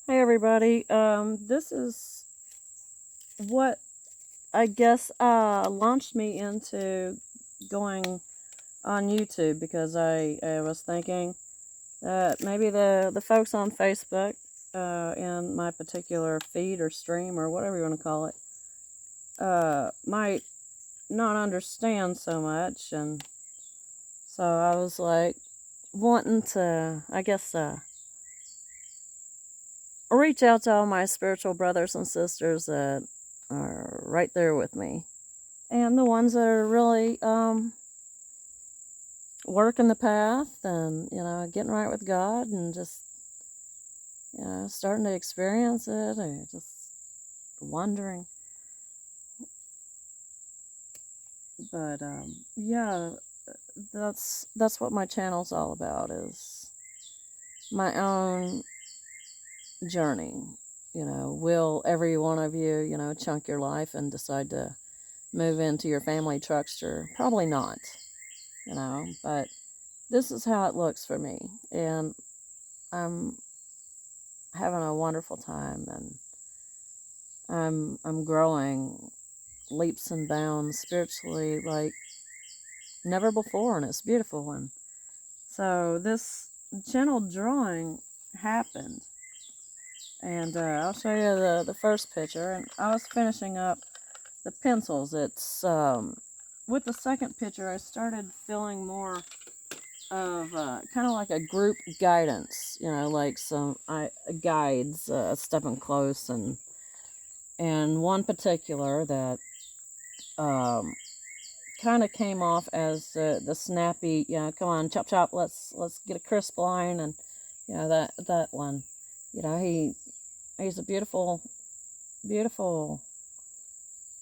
Hey everybody. This is what I guess launched me into going on YouTube because I was thinking that maybe the folks on Facebook in my particular feed or stream or whatever you want to call it might not understand so much, and so I was like wanting to reach out to all my spiritual brothers and sisters that are right there with me, and the ones that are really working the path and getting right with God and just starting to experience it or just wondering. But yeah, that's what my channel's all about, is my own journey. Will every one of you, chunk your life and decide to move into your family truckster? Probably not, but this is how it looks for me. And I'm having a wonderful time, and I'm growing leaps and bounds spiritually like never before, and it's beautiful. And so this channel drawing happened, and I'll show you the first picture. And I was finishing up the pencils. It's with the second picture I started feeling more of kind of like a group guidance, like some guides stepping close, and one particular that kind of came off as the snappy, come on, chop chop, let's get a crisp line, and that one, he's a beautiful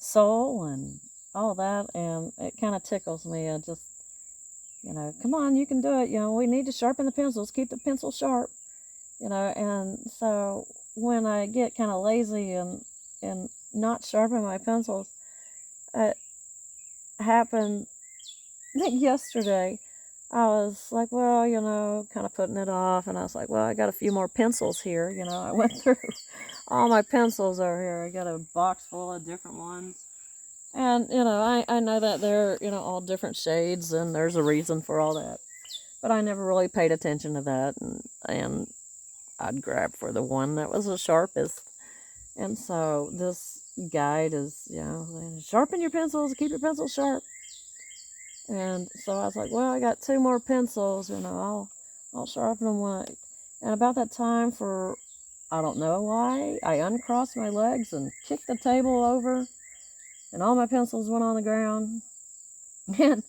soul and all that, and it kind of tickles me. I just, come on, you can do it. We need to sharpen the pencils, keep the pencil sharp, and so when I get kind of lazy and not sharpen my pencils, it happened yesterday. I was like, well, kind of putting it off, and I was like, well, I got a few more pencils here. I went through all my pencils over here. I got a box full of different ones. And, I know that they're, all different shades, and there's a reason for all that. But I never really paid attention to that, and I'd grab for the one that was the sharpest. And so this guide is, sharpen your pencils, keep your pencils sharp. And so I was like, well, I got two more pencils, I'll sharpen them one. And about that time, for I don't know why, I uncrossed my legs and kicked the table over, and all my pencils went on the ground. And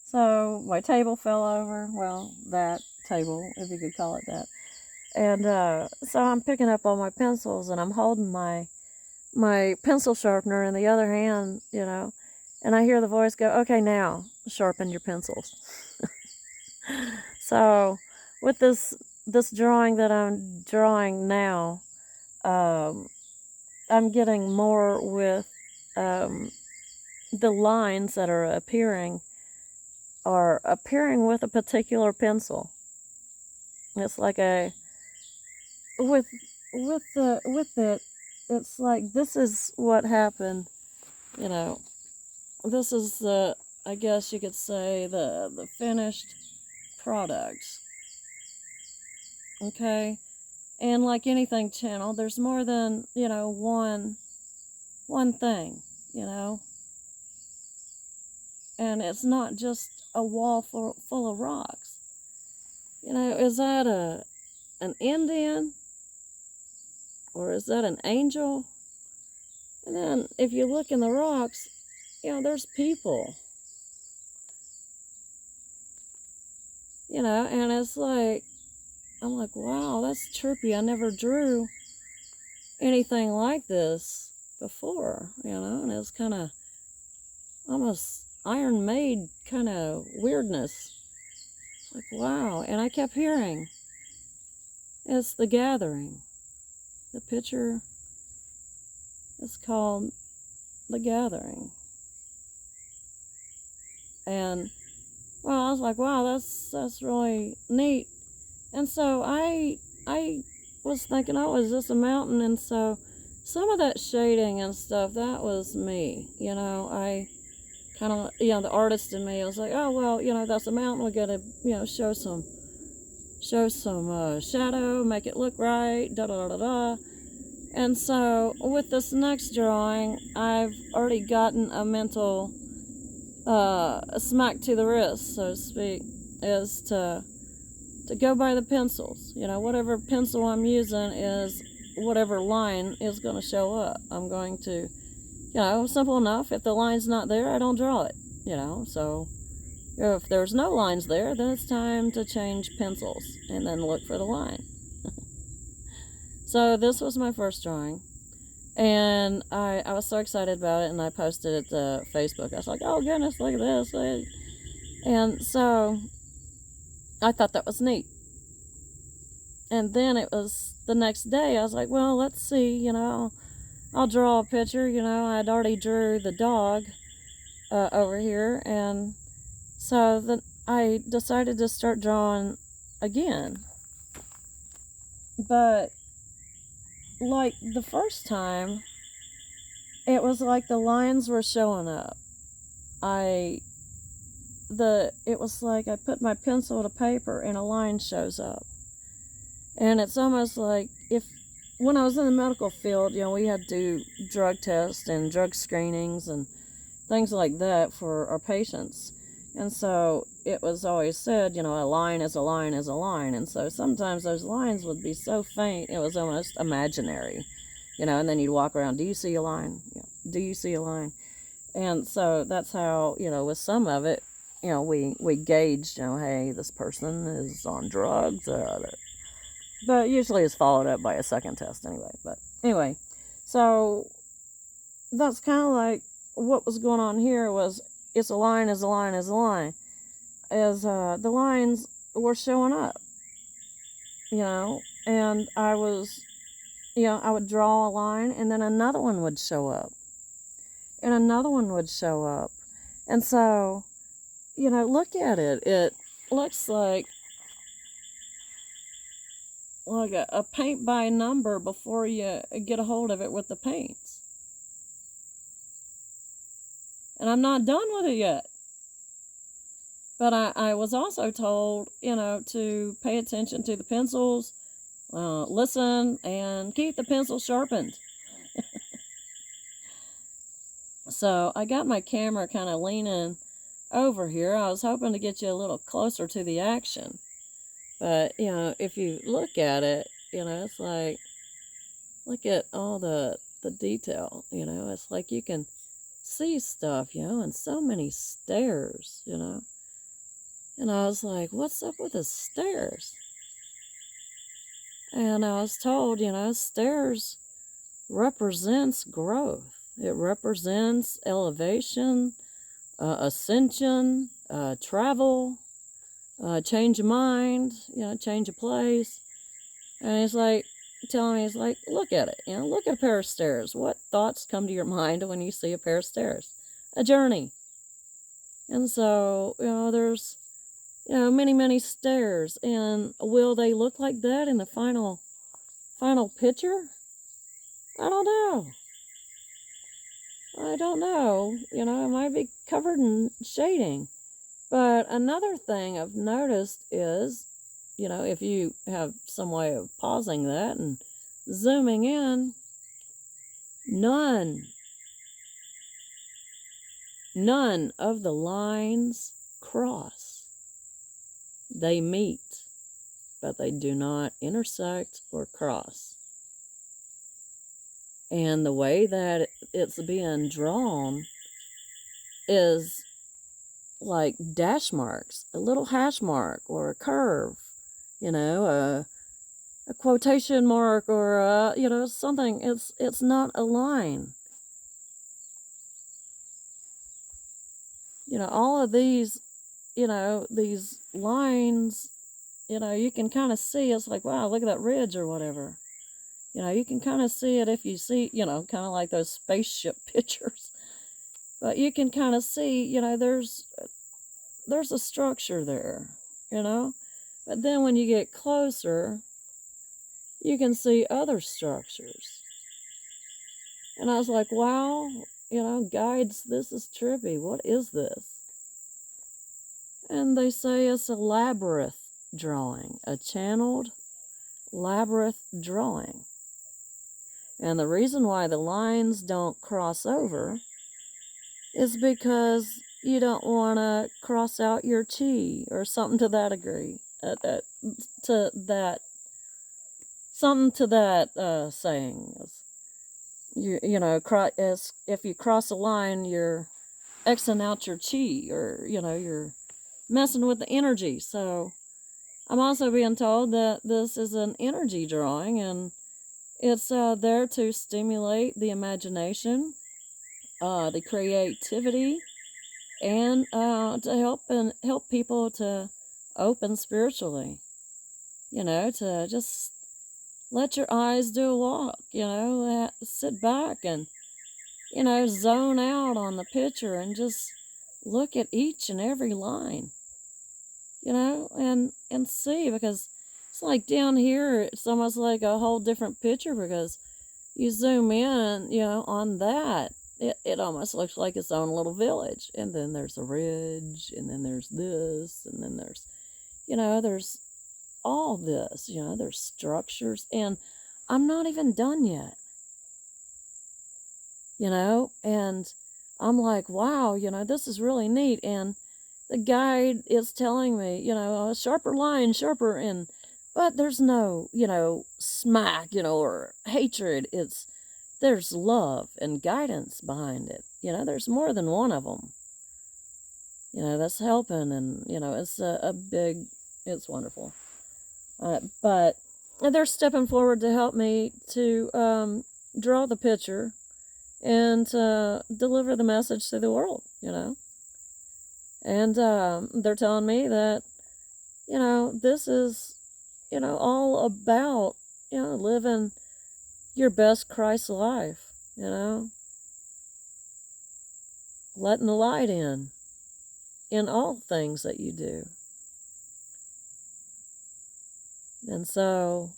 so my table fell over. Well, that table, if you could call it that. And so I'm picking up all my pencils, and I'm holding my pencil sharpener in the other hand, and I hear the voice go, okay, now sharpen your pencils. So with this drawing that I'm drawing now, I'm getting more with the lines that are appearing with a particular pencil. It's like with it, it's like, this is what happened, this is I guess you could say, the finished product. Okay? And like anything channel, there's more than, one thing, and it's not just a wall full of rocks. Is that an Indian, or is that an angel? And then if you look in the rocks, there's people, and it's like, I'm like, wow, that's trippy. I never drew anything like this before, and it's kind of almost Iron Maid kind of weirdness. It's like, wow. And I kept hearing, it's The Gathering. The picture is called The Gathering. And, well, I was like, wow, that's really neat. And so I was thinking, oh, is this a mountain? And so some of that shading and stuff, that was me. I kind of, the artist in me, I was like, oh, well, that's a mountain. We got to, show some shadow, make it look right, da da da da. And so with this next drawing, I've already gotten a mental smack to the wrist, so to speak, is to go by the pencils. Whatever pencil I'm using is whatever line is going to show up. I'm going to, simple enough. If the line's not there, I don't draw it. So if there's no lines there, then it's time to change pencils and then look for the line. So this was my first drawing, and I was so excited about it, and I posted it to Facebook. I was like, oh goodness, look at this. And so I thought that was neat. And then it was the next day, I was like, well, let's see, I'll draw a picture. I'd already drew the dog over here, and so then I decided to start drawing again. But like the first time, it was like the lines were showing up. It was like I put my pencil to paper and a line shows up. And it's almost like when I was in the medical field, we had to do drug tests and drug screenings and things like that for our patients. And so it was always said, a line is a line is a line. And so sometimes those lines would be so faint, it was almost imaginary, and then you'd walk around, do you see a line? Do you see a line? And so that's how, with some of it, we gauged, hey, this person is on drugs. But usually it's followed up by a second test anyway. But anyway, so that's kind of like what was going on here was it's a line is a line is a line. As the lines were showing up, and I was, I would draw a line and then another one would show up. And another one would show up. And so, look at it. It looks like a paint by number before you get a hold of it with the paints. And I'm not done with it yet. But I was also told, to pay attention to the pencils, listen, and keep the pencil sharpened. So I got my camera kind of leaning over here. I was hoping to get you a little closer to the action. But, if you look at it, it's like, look at all the detail, it's like you can see stuff, and so many stairs, And I was like, what's up with the stairs? And I was told, stairs represents growth. It represents elevation, ascension, travel, change of mind, change of place. And he's like, telling me, he's like, look at it, look at a pair of stairs. What thoughts come to your mind when you see a pair of stairs? A journey. And so, there's, many, many stairs. And will they look like that in the final picture? I don't know. It might be covered in shading. But another thing I've noticed is, if you have some way of pausing that and zooming in, none of the lines cross. They meet, but they do not intersect or cross. And the way that it's being drawn is like dash marks, a little hash mark or a curve, a quotation mark or something. It's not a line. All of these, these lines, you can kind of see. It's like, wow, look at that ridge or whatever. You can kind of see it if you see, kind of like those spaceship pictures. But you can kind of see, there's a structure there, But then when you get closer, you can see other structures. And I was like, wow, guides, this is trippy. What is this? And they say it's a labyrinth drawing, a channeled labyrinth drawing. And the reason why the lines don't cross over is because you don't want to cross out your chi or something to that degree. Something to that saying. If you cross a line, you're Xing out your chi, or you're messing with the energy. So I'm also being told that this is an energy drawing, and it's there to stimulate the imagination, the creativity, and to help people to open spiritually. To just let your eyes do a walk. Sit back and zone out on the picture and just look at each and every line. And see, because it's like down here, it's almost like a whole different picture, because you zoom in, on that, it almost looks like its own little village. And then there's a ridge, and then there's this, and then there's all this, there's structures, and I'm not even done yet, and I'm like, wow, this is really neat. And the guide is telling me, a sharper line, sharper, but there's no, smack, or hatred. There's love and guidance behind it. There's more than one of them, that's helping. And, it's it's wonderful. But they're stepping forward to help me to draw the picture and deliver the message to the world, And they're telling me that, this is, all about, living your best Christ life, letting the light in all things that you do. And so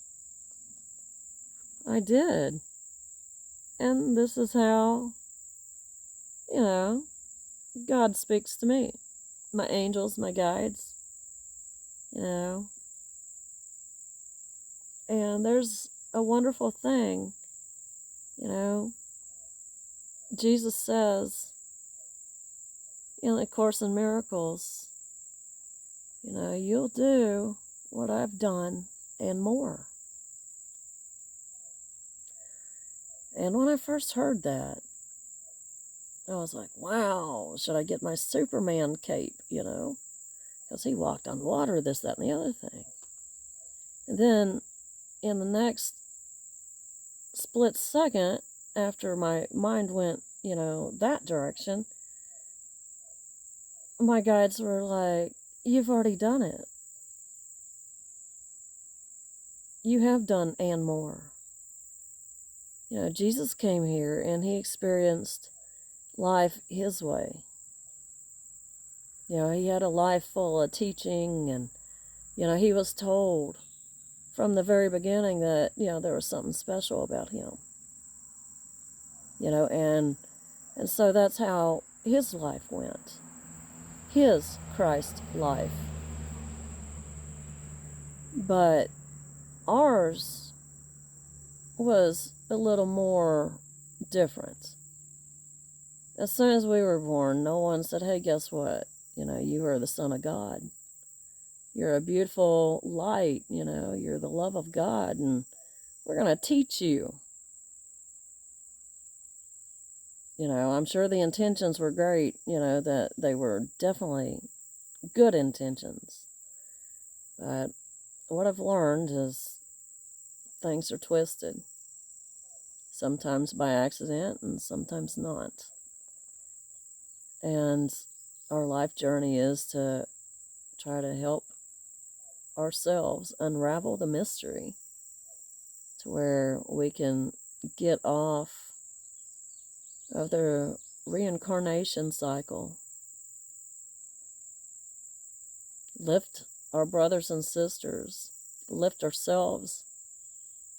I did. And this is how, God speaks to me. My angels, my guides, And there's a wonderful thing, Jesus says in the Course in Miracles, you'll do what I've done and more. And when I first heard that, I was like, wow, should I get my Superman cape, because he walked on water, this, that, and the other thing. And then in the next split second, after my mind went, that direction, my guides were like, you've already done it. You have done and more. Jesus came here and he experienced life his way. He had a life full of teaching, and, he was told from the very beginning that, there was something special about him. And so that's how his life went. His Christ life. But ours was a little more different. As soon as we were born, no one said, hey, guess what? You are the Son of God. You're a beautiful light, you're the love of God, and we're going to teach you. I'm sure the intentions were great, that they were definitely good intentions. But what I've learned is things are twisted. Sometimes by accident and sometimes not. And our life journey is to try to help ourselves unravel the mystery to where we can get off of the reincarnation cycle, lift our brothers and sisters, lift ourselves,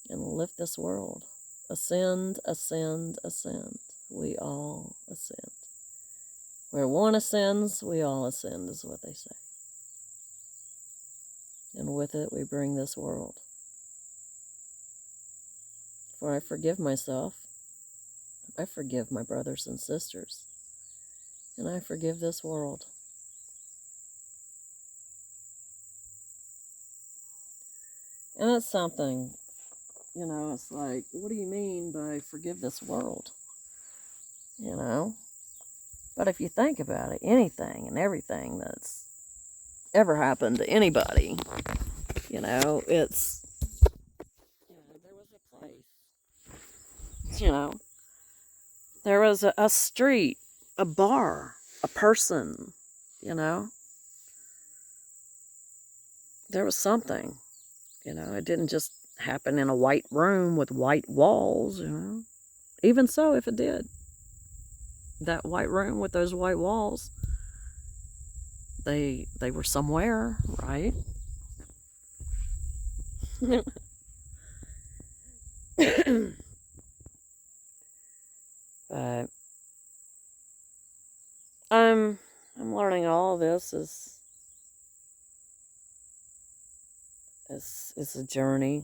and lift this world. Ascend, ascend, ascend. We all ascend. Where one ascends, we all ascend, is what they say. And with it, we bring this world. For I forgive myself, I forgive my brothers and sisters, and I forgive this world. And it's something, it's like, what do you mean by forgive this world? But if you think about it, anything and everything that's ever happened to anybody, it's, there was a place, there was a street, a bar, a person, there was something, it didn't just happen in a white room with white walls, even so, if it did, that white room with those white walls, they were somewhere, right? But I'm learning all of this is a journey,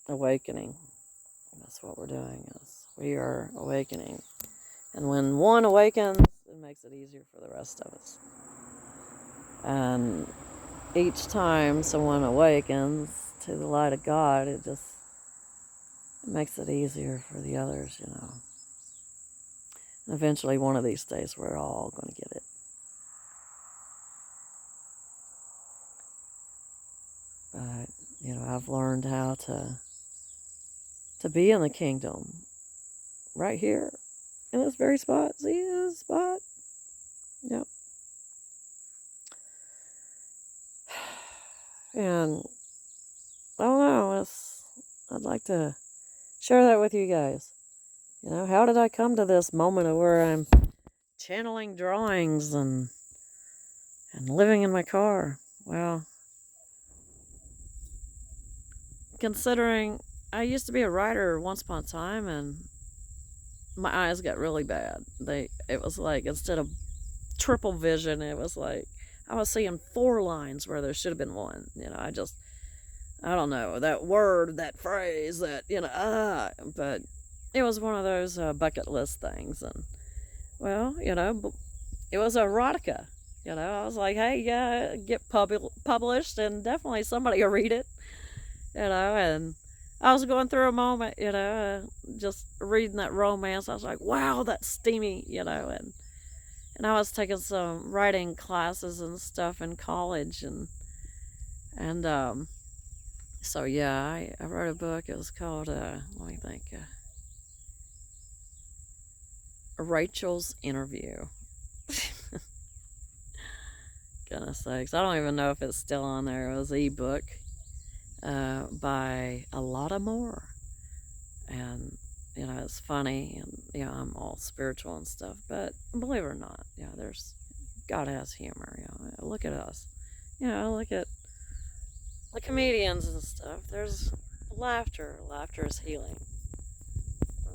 awakening. That's what we're doing. We are awakening, and when one awakens, it makes it easier for the rest of us. And each time someone awakens to the light of God, it makes it easier for the others, And eventually, one of these days, we're all going to get it. But, I've learned how to be in the kingdom right here in this very spot. See this spot? Yep. And I don't know, I'd like to share that with you guys. How did I come to this moment of where I'm channeling drawings and living in my car? Well, considering I used to be a writer once upon a time, and my eyes got really bad. It was like, instead of triple vision, it was like I was seeing 4 lines where there should have been 1. I don't know, that word, that phrase, that, but it was one of those bucket list things. And, well, it was erotica. I was like, hey, yeah, get published, and definitely somebody will read it, and I was going through a moment, just reading that romance. I was like, wow, that's steamy, and I was taking some writing classes and stuff in college, and so yeah, I wrote a book. It was called, let me think, Rachel's Interview. Goodness sakes, I don't even know if it's still on there. It was an ebook by a lot of more, and it's funny, and I'm all spiritual and stuff, but believe it or not, there's God has humor. Look at us, look at the comedians and stuff. There's laughter. Laughter is healing.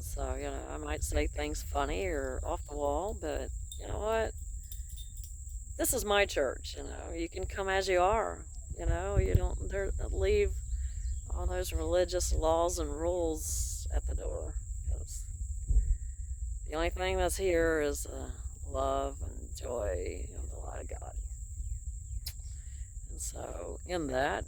So, I might say things funny or off the wall, but you know what? This is my church, You can come as you are, You don't leave all those religious laws and rules at the door. 'Cause the only thing that's here is love and joy, the light of God. And so, in that,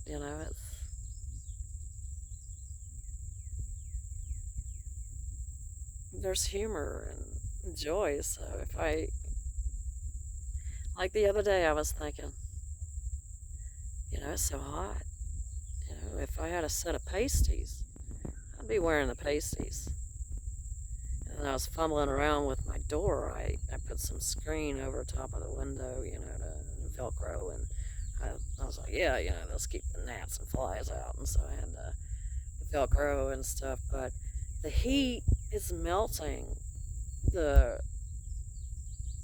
there's humor and joy. So like the other day, I was thinking, it's so hot. If I had a set of pasties, I'd be wearing the pasties. And then I was fumbling around with my door. I put some screen over top of the window, to Velcro, and I was like, yeah, let's keep the gnats and flies out. And so I had the Velcro and stuff, but the heat is melting the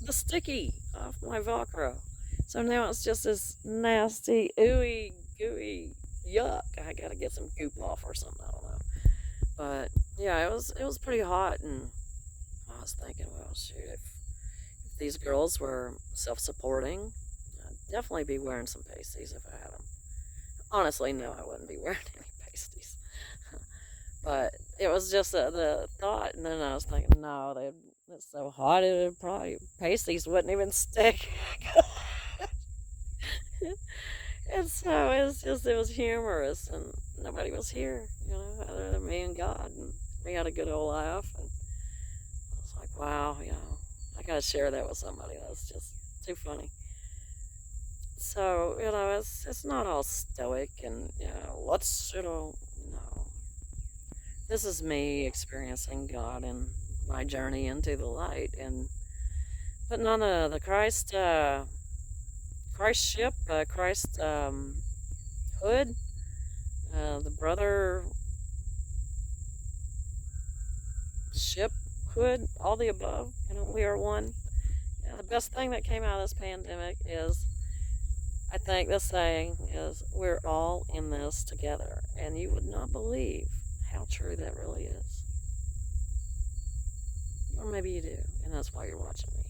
sticky off my Velcro. So now it's just this nasty, ooey, gooey, yuck, I gotta get some goop off or something, I don't know. But yeah, it was pretty hot, and I was thinking, well, shoot, if these girls were self-supporting, I'd definitely be wearing some pasties if I had them. Honestly, no, I wouldn't be wearing any pasties. But it was just the thought, and then I was thinking, no, it's so hot, it would probably pasties wouldn't even stick. And so it was humorous, and nobody was here, other than me and God, and we had a good old laugh, and I was like, wow, I gotta share that with somebody. That's just too funny. So it's not all stoic, and let's no. This is me experiencing God and my journey into the light, and putting on the Christ ship, Christ hood, the brother ship hood, all the above. We are one. The best thing that came out of this pandemic is, I think the saying is, we're all in this together, and you would not believe how true that really is. Or maybe you do, and that's why you're watching me.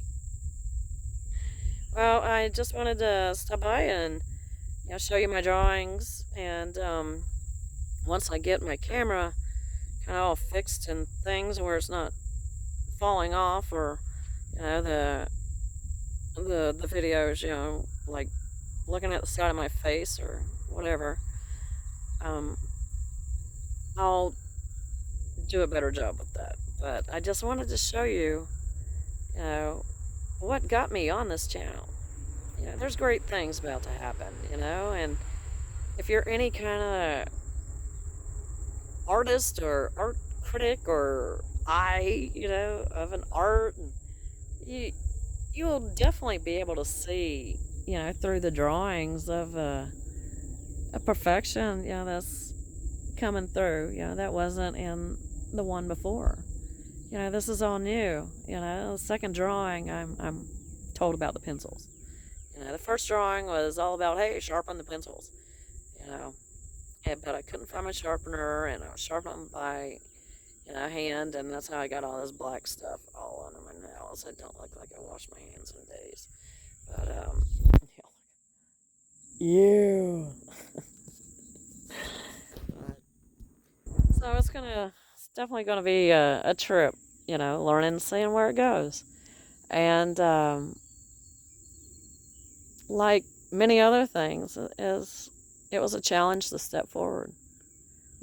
Well, I just wanted to stop by and show you my drawings, and once I get my camera kind of all fixed and things where it's not falling off, or the videos, like looking at the side of my face or whatever, um, I'll do a better job with that. But I just wanted to show you, what got me on this channel. There's great things about to happen, and if you're any kind of artist or art critic or of an art, you'll definitely be able to see, through the drawings of a perfection, that's coming through, that wasn't in the one before. This is all new. The second drawing, I'm told about the pencils. The first drawing was all about, hey, sharpen the pencils. But I couldn't find my sharpener, and I was sharpening them by, hand, and that's how I got all this black stuff all under my nails. It don't look like I washed my hands in days. But, you. So it's definitely gonna be a trip, learning and seeing where it goes. And like many other things, it was a challenge to step forward.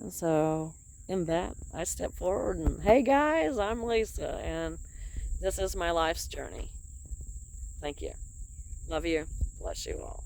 And so in that, I step forward, and hey guys, I'm Lisa, and this is my life's journey. Thank you. Love you. Bless you all.